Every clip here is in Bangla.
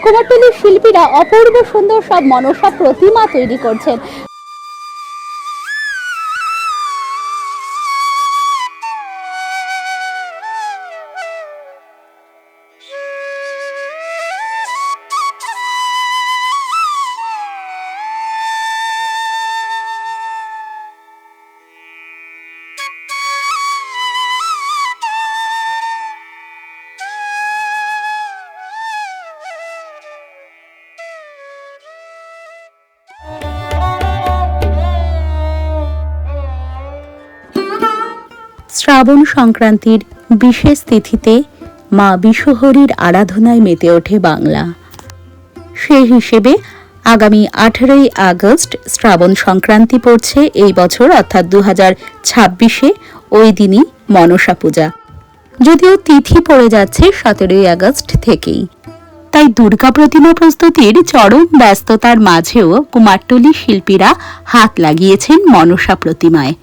কুমারটুলির শিল্পীরা অপূর্ব সুন্দর সব মনসা প্রতিমা তৈরি করছেন। শ্রাবণ সংক্রান্তির বিশেষ তিথিতে মা বিশ্বহরীর আরাধনায় মেতে ওঠে বাংলা। সেই হিসেবে আগামী 18ই আগস্ট শ্রাবণ সংক্রান্তি পড়ছে এই বছর, অর্থাৎ 2026-এ। ওই দিনই মনসা পূজা, যদিও তিথি পড়ে যাচ্ছে 17ই আগস্ট থেকেই। তাই দুর্গা প্রতিমা প্রস্তুতির চরম ব্যস্ততার মাঝেও কুমারটুলি শিল্পীরা হাত লাগিয়েছেন মনসা প্রতিমায়।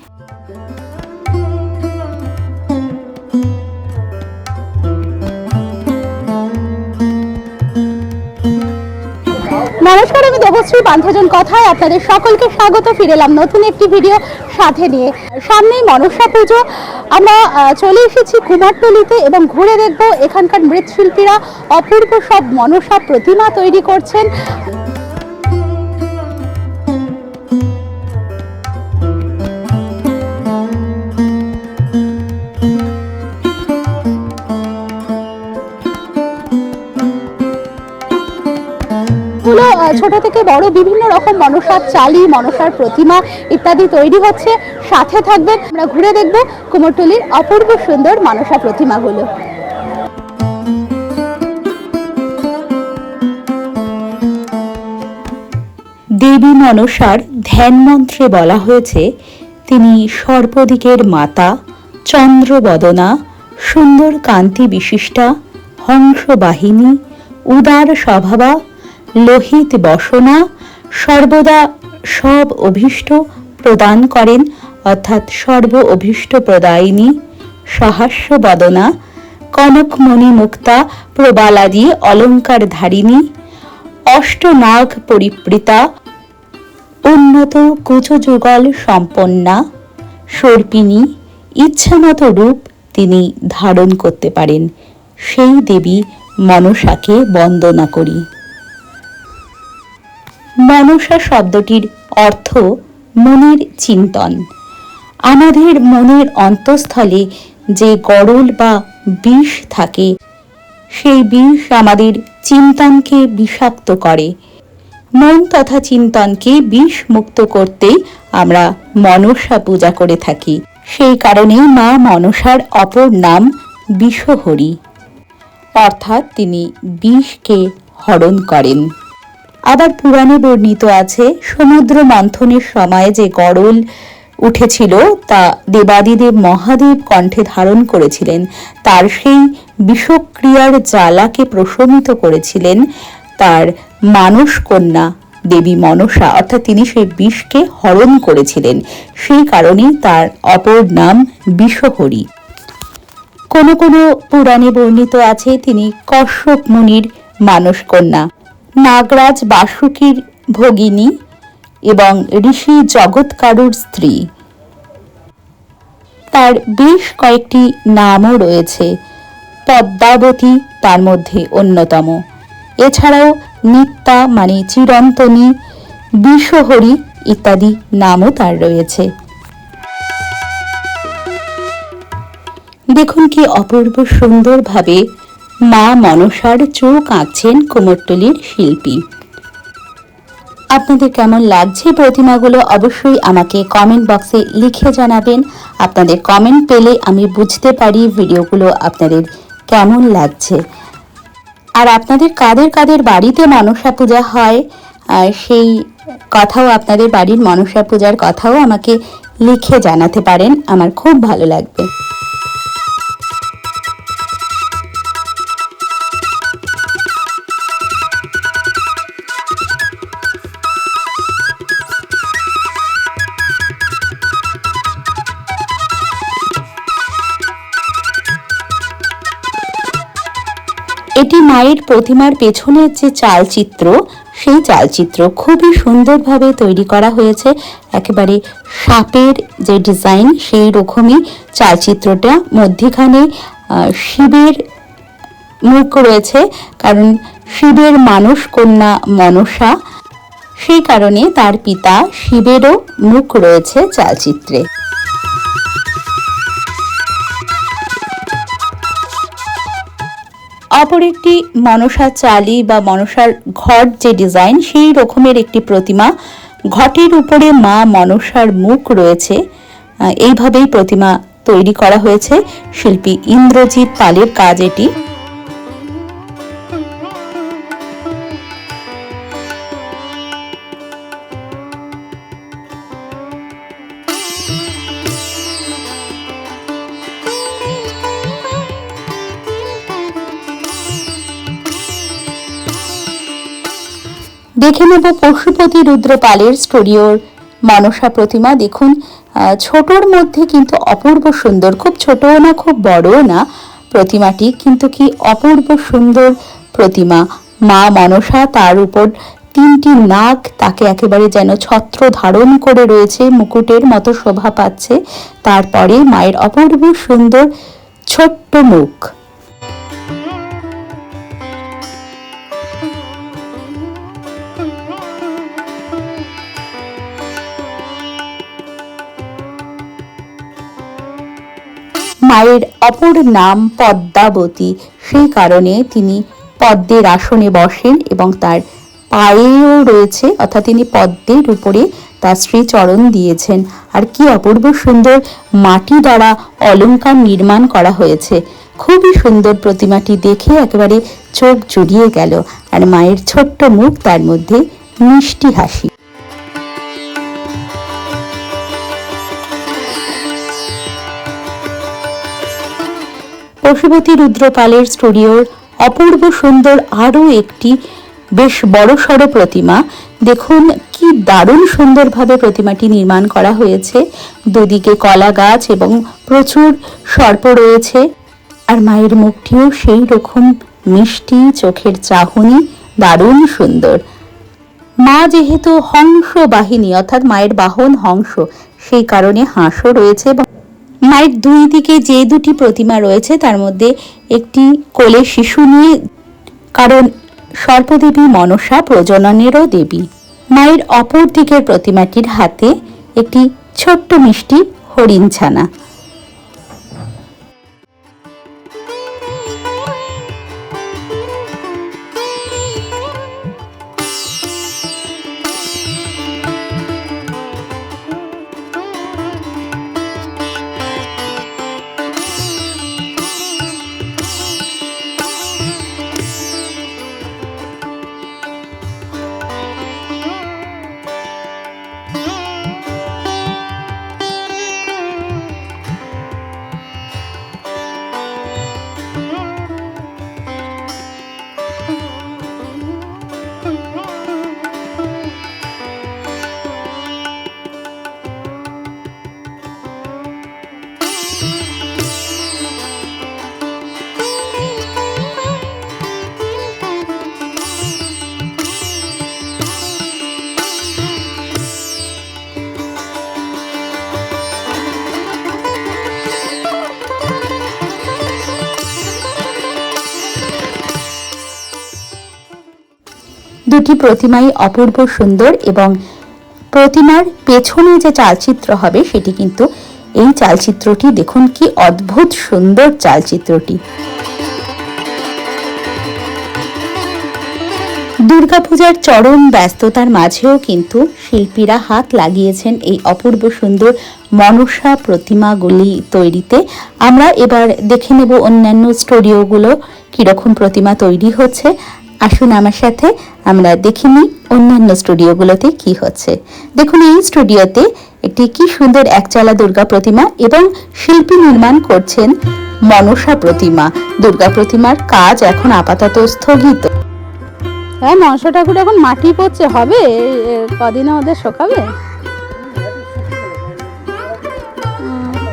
নমস্কার, আমি দেবশ্রী বান্ধজন কথায় আপনাদের সকলকে স্বাগত। ফিরে এলাম নতুন একটি ভিডিও সাথে নিয়ে। সামনেই মনসা পুজো, আমরা চলে এসেছি কুমারটুলিতে এবং ঘুরে দেখব এখানকার মৃৎশিল্পীরা অপূর্ব সব মনসা প্রতিমা তৈরি করছেন। ছোট থেকে বড় বিভিন্ন রকম মনসার চালি, মনসার প্রতিমা ইত্যাদি তৈরি হচ্ছে। সাথে থাকবেন, আমরা ঘুরে দেখব কুমারটুলির অপূর্ব সুন্দর মনসা প্রতিমাগুলো। দেবী মনসার ধ্যান মন্ত্রে বলা হয়েছে, তিনি সর্বদিকের মাতা, চন্দ্রবদনা, সুন্দর কান্তি বিশিষ্টা, হংসবাহিনী, উদার স্বভাবা, লোহিত বসনা, সর্বদা সব অভীষ্ট প্রদান করেন, অর্থাৎ সর্ব অভীষ্ট প্রদায়িনী, সহাস্য বদনা, কনকমণি মুক্তা, প্রবালাদি অলঙ্কার ধারিণী, অষ্টনাগ পরিবৃতা, উন্নত কুচযুগল সম্পন্না, সর্পিণী, ইচ্ছামতো রূপ তিনি ধারণ করতে পারেন। সেই দেবী মনসাকে বন্দনা করি। মনসা শব্দটির অর্থ মনের চিন্তন। আমাদের মনের অন্তঃস্থলে যে গরল বা বিষ থাকে, সেই বিষ আমাদের চিন্তনকে বিষাক্ত করে। মন তথা চিন্তনকে বিষ মুক্ত করতেই আমরা মনসা পূজা করে থাকি। সেই কারণেই মা মনসার অপর নাম বিষহরী, অর্থাৎ তিনি বিষকে হরণ করেন। আবার পুরাণে বর্ণিত আছে, সমুদ্র মন্থনের সময় যে গরল উঠেছিল তা দেবাদিদেব মহাদেব কণ্ঠে ধারণ করেছিলেন। তার সেই বিষক্রিয়ার জ্বালাকে প্রশমিত করেছিলেন তার মানস কন্যা দেবী মনসা, অর্থাৎ তিনি সেই বিষকে হরণ করেছিলেন। সেই কারণেই তার অপর নাম বিষহরী। কোনো কোনো পুরাণে বর্ণিত আছে তিনি কশ্যপ মুনির মানস কন্যা, নাগরাজ বাসুকীর ভগিনী এবং ঋষি জগৎকারুর স্ত্রী। তার বেশ কয়েকটি নামও রয়েছে, পদ্মাবতী তার মধ্যে অন্যতম। এছাড়াও নিত্যা মানে চিরন্তনী, বিষহরী ইত্যাদি নামও তার রয়েছে। দেখুন কি অপূর্ব সুন্দরভাবে মা মনসার চোখ আঁকছেন কুমারটুলির শিল্পী। আপনাদের কেমন লাগছে প্রতিমাগুলো অবশ্যই আমাকে কমেন্ট বক্সে লিখে জানাবেন। আপনাদের কমেন্ট পেলে আমি বুঝতে পারি ভিডিওগুলো আপনাদের কেমন লাগছে। আর আপনাদের কাদের কাদের বাড়িতে মনসা পূজা হয় সেই কথাও, আপনাদের বাড়ির মনসা পূজার কথাও আমাকে লিখে জানাতে পারেন, আমার খুব ভালো লাগবে। এটি মায়ের প্রতিমার পেছনের যে চালচিত্র, সেই চালচিত্র খুবই সুন্দরভাবে তৈরি করা হয়েছে। একেবারে সাপের যে ডিজাইন সেই রকমই চালচিত্রটা। মধ্যিখানে শিবের মুখ রয়েছে, কারণ শিবের মানস কন্যা মনসা, সেই কারণে তার পিতা শিবেরও মুখ রয়েছে চালচিত্রে। অপর একটি মনসা চালি বা মনসার ঘট যে ডিজাইন, সেই রকমের একটি প্রতিমা। ঘটের উপরে মা মনসার মুখ রয়েছে। এইভাবেই প্রতিমা তৈরি করা হয়েছে। শিল্পী ইন্দ্রজিৎ পালের কাজ এটি। দেখে নেব পশুপতি রুদ্রপালের স্টুডিওর মনসা প্রতিমা। দেখুন, ছোটর মধ্যে কিন্তু অপূর্ব সুন্দর, খুব ছোটও না খুব বড়ও না প্রতিমাটি, কিন্তু কি অপূর্ব সুন্দর প্রতিমা। মা মনসা, তার উপর তিনটি নাগ তাকে একেবারে যেন ছত্র ধারণ করে রয়েছে, মুকুটের মতো শোভা পাচ্ছে। তারপরে মায়ের অপূর্ব সুন্দর ছোট্ট মুখ। মায়ের অপর নাম পদ্মাবতী, সেই কারণে তিনি পদ্মের আসনে বসেন এবং তার পায়েও রয়েছে, অর্থাৎ তিনি পদ্মের উপরে তার শ্রীচরণ দিয়েছেন। আর কি অপূর্ব সুন্দর মাটি দ্বারা অলংকার নির্মাণ করা হয়েছে। খুবই সুন্দর প্রতিমাটি, দেখে একেবারে চোখ জুড়িয়ে গেল। আর মায়ের ছোট্ট মুখ, তার মধ্যে মিষ্টি হাসি। পশুপতি রুদ্রপালের স্টুডিওর অপূর্ব সুন্দর আরও একটি বেশ বড়সড় প্রতিমা। দেখুন কি দারুণ সুন্দরভাবে প্রতিমাটি নির্মাণ করা হয়েছে। দুদিকে কলা গাছ এবং প্রচুর সর্প রয়েছে। আর মায়ের মুখটিও সেই রকম মিষ্টি, চোখের চাহনি দারুণ সুন্দর। মা যেহেতু হংস বাহিনী, অর্থাৎ মায়ের বাহন হংস, সেই কারণে হাঁসও রয়েছে। মায়ের দুই দিকে যে দুটি প্রতিমা রয়েছে তার মধ্যে একটি কোলে শিশু নিয়ে, কারণ সর্পদেবী মনসা প্রজননেরও দেবী। মায়ের অপর দিকের প্রতিমাটির হাতে একটি ছোট্ট মিষ্টি হরিণ ছানা। দুটি প্রতিমাই অপূর্ব সুন্দর এবং প্রতিমার পেছনে যে চালচিত্র হবে সেটি কিন্তু এই চালচিত্রটি। দেখুন কি অদ্ভুত সুন্দর চালচিত্রটি। দুর্গাপূজার চরম ব্যস্ততার মাঝেও কিন্তু শিল্পীরা হাত লাগিয়েছেন এই অপূর্ব সুন্দর মনসা প্রতিমাগুলি তৈরিতে। আমরা এবার দেখে নেব অন্যান্য স্টুডিওগুলো কিরকম প্রতিমা তৈরি হচ্ছে। আসুন আমার সাথে আমরা দেখে নিই অন্যান্য স্টুডিওগুলোতে কি হচ্ছে। দেখুন, এই স্টুডিওতে একটি কি সুন্দর একচালা দুর্গা প্রতিমা এবং শিল্পী নির্মাণ করছেন মনসা প্রতিমা। দুর্গা প্রতিমার কাজ এখন আপাতত স্থগিত। হ্যাঁ, মনসা ঠাকুর এখন মাটি পড়ছে, হবে কদিনে ওদের শোকাবে।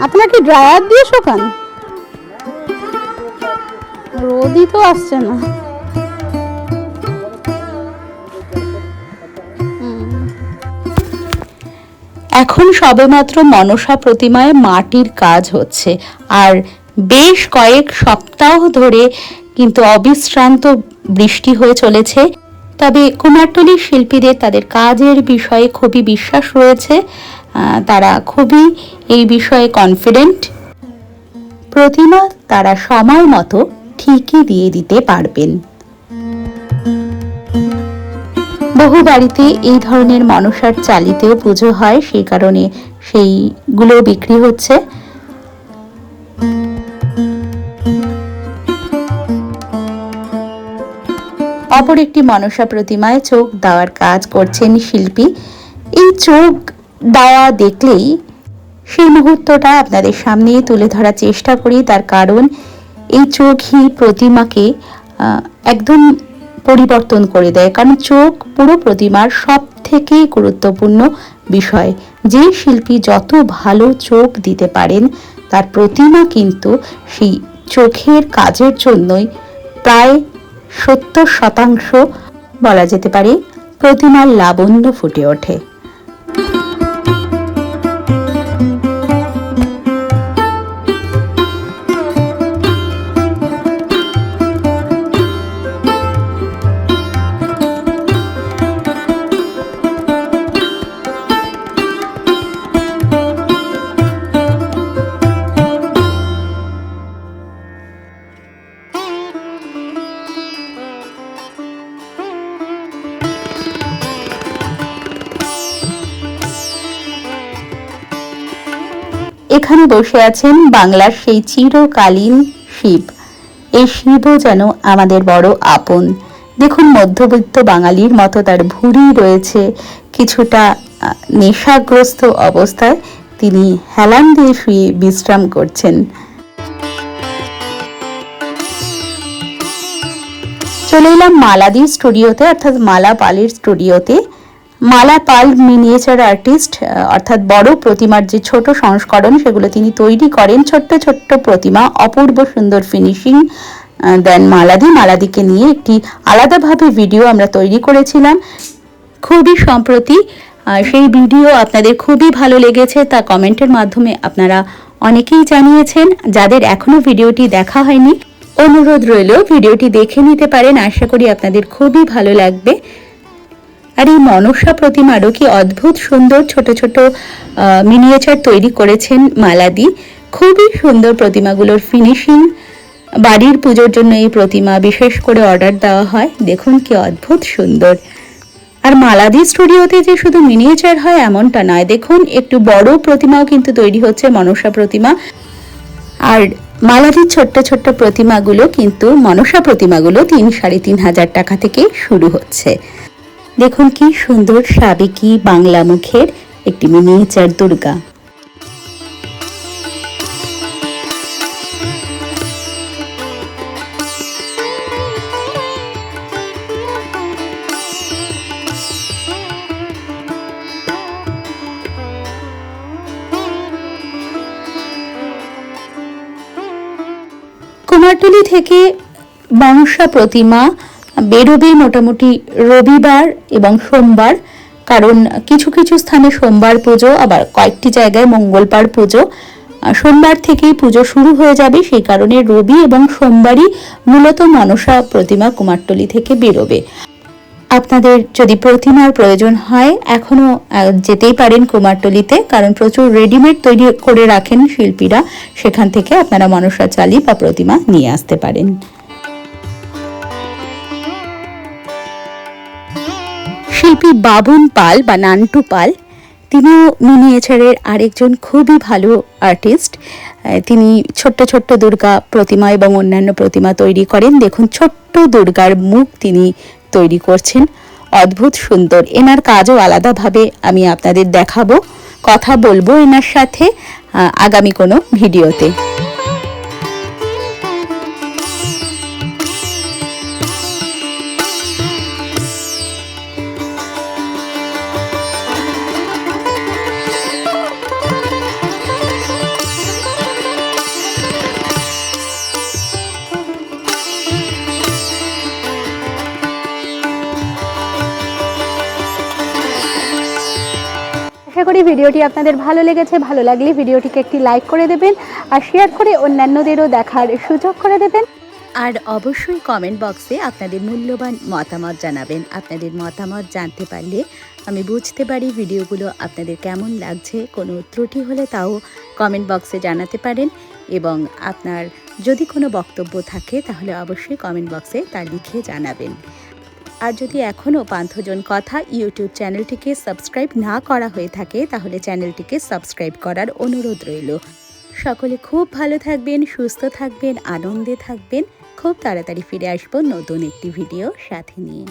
আপনার কি ড্রায়ার দিয়ে শোকান? রোদই তো আসছে না। এখন সবেমাত্র মনসা প্রতিমায় মাটির কাজ হচ্ছে, আর বেশ কয়েক সপ্তাহ ধরে কিন্তু অবিশ্রান্ত বৃষ্টি হয়ে চলেছে। তবে কুমারটুলির শিল্পীদের তাদের কাজের বিষয়ে খুবই বিশ্বাস রয়েছে, তারা খুবই এই বিষয়ে কনফিডেন্ট। প্রতিমা তারা সময় মতো ঠিকই দিয়ে দিতে পারবেন। বহু বাড়িতে এই ধরনের মনসার চালিতেও পুজো হয়, সেই কারণে সেইগুলো বিক্রি হচ্ছে। অপর একটি মনসা প্রতিমায় চোখ দেওয়ার কাজ করছেন শিল্পী। এই চোখ দেওয়া দেখলেই সেই মুহূর্তটা আপনাদের সামনে তুলে ধরার চেষ্টা করি, তার কারণ এই চোখই প্রতিমাকে একদম পরিবর্তন করে দেয়। কারণ চোখ পুরো প্রতিমার সব থেকে গুরুত্বপূর্ণ বিষয়। যে শিল্পী যত ভালো চোখ দিতে পারেন, তার প্রতিমা কিন্তু সেই চোখের কাজের জন্যই প্রায় 70% বলা যেতে পারে প্রতিমার লাবণ্য ফুটে ওঠে। এখানে বসে আছেন বাংলার সেই চিরকালীন শিব। এই শিবও যেন আমাদের বড় আপন। দেখুন, মধ্যবিত্ত বাঙালির মতো তার ভুঁড়ি রয়েছে, কিছুটা নেশাগ্রস্ত অবস্থায় তিনি হেলান দিয়ে শুয়ে বিশ্রাম করছেন। চলে এলাম মালাদি স্টুডিওতে, অর্থাৎ মালা পালের স্টুডিওতে। মালা পাল মিনিয়েচার আর্টিস্ট, অর্থাৎ বড় প্রতিমার যে ছোট সংস্করণ সেগুলো তিনি তৈরি করেন। ছোট্ট ছোট্ট প্রতিমা, অপূর্ব সুন্দর ফিনিশিং দেন মালাদিকে নিয়ে একটি আলাদাভাবে ভিডিও আমরা তৈরি করেছিলাম খুবই সম্প্রতি। সেই ভিডিও আপনাদের খুবই ভালো লেগেছে, তা কমেন্টের মাধ্যমে আপনারা অনেকেই জানিয়েছেন। যাদের এখনো ভিডিওটি দেখা হয়নি, অনুরোধ রইল ভিডিওটি দেখে নিতে পারেন। আশা করি আপনাদের খুবই ভালো লাগবে। আর এই মনসা প্রতিমারও কি অদ্ভুত সুন্দর ছোট ছোট মিনিয়েচার তৈরি করেছেন মালাদি। খুবই সুন্দর প্রতিমাগুলোর ফিনিশিং। বাড়ির পুজোর জন্য এই প্রতিমা বিশেষ করে অর্ডার দেওয়া হয়। দেখুন কি অদ্ভুত সুন্দর। আর মালাদি স্টুডিওতে যে শুধু মিনিয়েচার হয় এমনটা নয়, দেখুন একটু বড় প্রতিমাও কিন্তু তৈরি হচ্ছে, মনসা প্রতিমা। আর মালাদির ছোট্ট ছোট্ট প্রতিমাগুলো কিন্তু, মনসা প্রতিমাগুলো 3-3.5 হাজার টাকা থেকে শুরু হচ্ছে। দেখুন কি সুন্দর সাবেকি বাংলা মুখের একটি মিনিয়েচার দুর্গা। কুমারটুলি থেকে মনসা প্রতিমা বেরোবে মোটামুটি রবিবার এবং সোমবার, কারণ কিছু কিছু স্থানে সোমবার পুজো, আবার কয়েকটি জায়গায় মঙ্গলবার পুজো। সোমবার থেকেই পুজো শুরু হয়ে যাবে, সেই কারণে রবি এবং সোমবারই মূলত মনসা প্রতিমা কুমারটুলি থেকে বেরোবে। আপনাদের যদি প্রতিমার প্রয়োজন হয় এখনো যেতেই পারেন কুমারটুলিতে, কারণ প্রচুর রেডিমেড তৈরি করে রাখেন শিল্পীরা, সেখান থেকে আপনারা মনসা চালি বা প্রতিমা নিয়ে আসতে পারেন। শিল্পী বাবুন পাল বা নান্টু পাল, তিনিও মিনিয়েচারের আরেকজন খুবই ভালো আর্টিস্ট। তিনি ছোট্ট ছোট্ট দুর্গা প্রতিমা এবং অন্যান্য প্রতিমা তৈরি করেন। দেখুন ছোট্ট দুর্গার মুখ তিনি তৈরি করছেন, অদ্ভুত সুন্দর। এনার কাজও আলাদাভাবে আমি আপনাদের দেখাবো, কথা বলবো এনার সাথে আগামী কোনো ভিডিওতে। আশা করি ভিডিওটি আপনাদের ভালো লেগেছে। ভালো লাগলে ভিডিওটিকে একটি লাইক করে দেবেন আর শেয়ার করে অন্যান্যদেরও দেখার সুযোগ করে দেবেন। আর অবশ্যই কমেন্ট বক্সে আপনাদের মূল্যবান মতামত জানাবেন। আপনাদের মতামত জানতে পারলে আমি বুঝতে পারি ভিডিওগুলো আপনাদের কেমন লাগছে। কোনো ত্রুটি হলে তাও কমেন্ট বক্সে জানাতে পারেন এবং আপনার যদি কোনো বক্তব্য থাকে তাহলে অবশ্যই কমেন্ট বক্সে তা লিখে জানাবেন। আর যদি এখনও পান্থজন কথা ইউটিউব চ্যানেলটিকে সাবস্ক্রাইব না করা হয়ে থাকে তাহলে চ্যানেলটিকে সাবস্ক্রাইব করার অনুরোধ রইল। সকলে খুব ভালো থাকবেন, সুস্থ থাকবেন, আনন্দে থাকবেন। খুব তাড়াতাড়ি ফিরে আসবো নতুন একটি ভিডিও সাথে নিয়ে।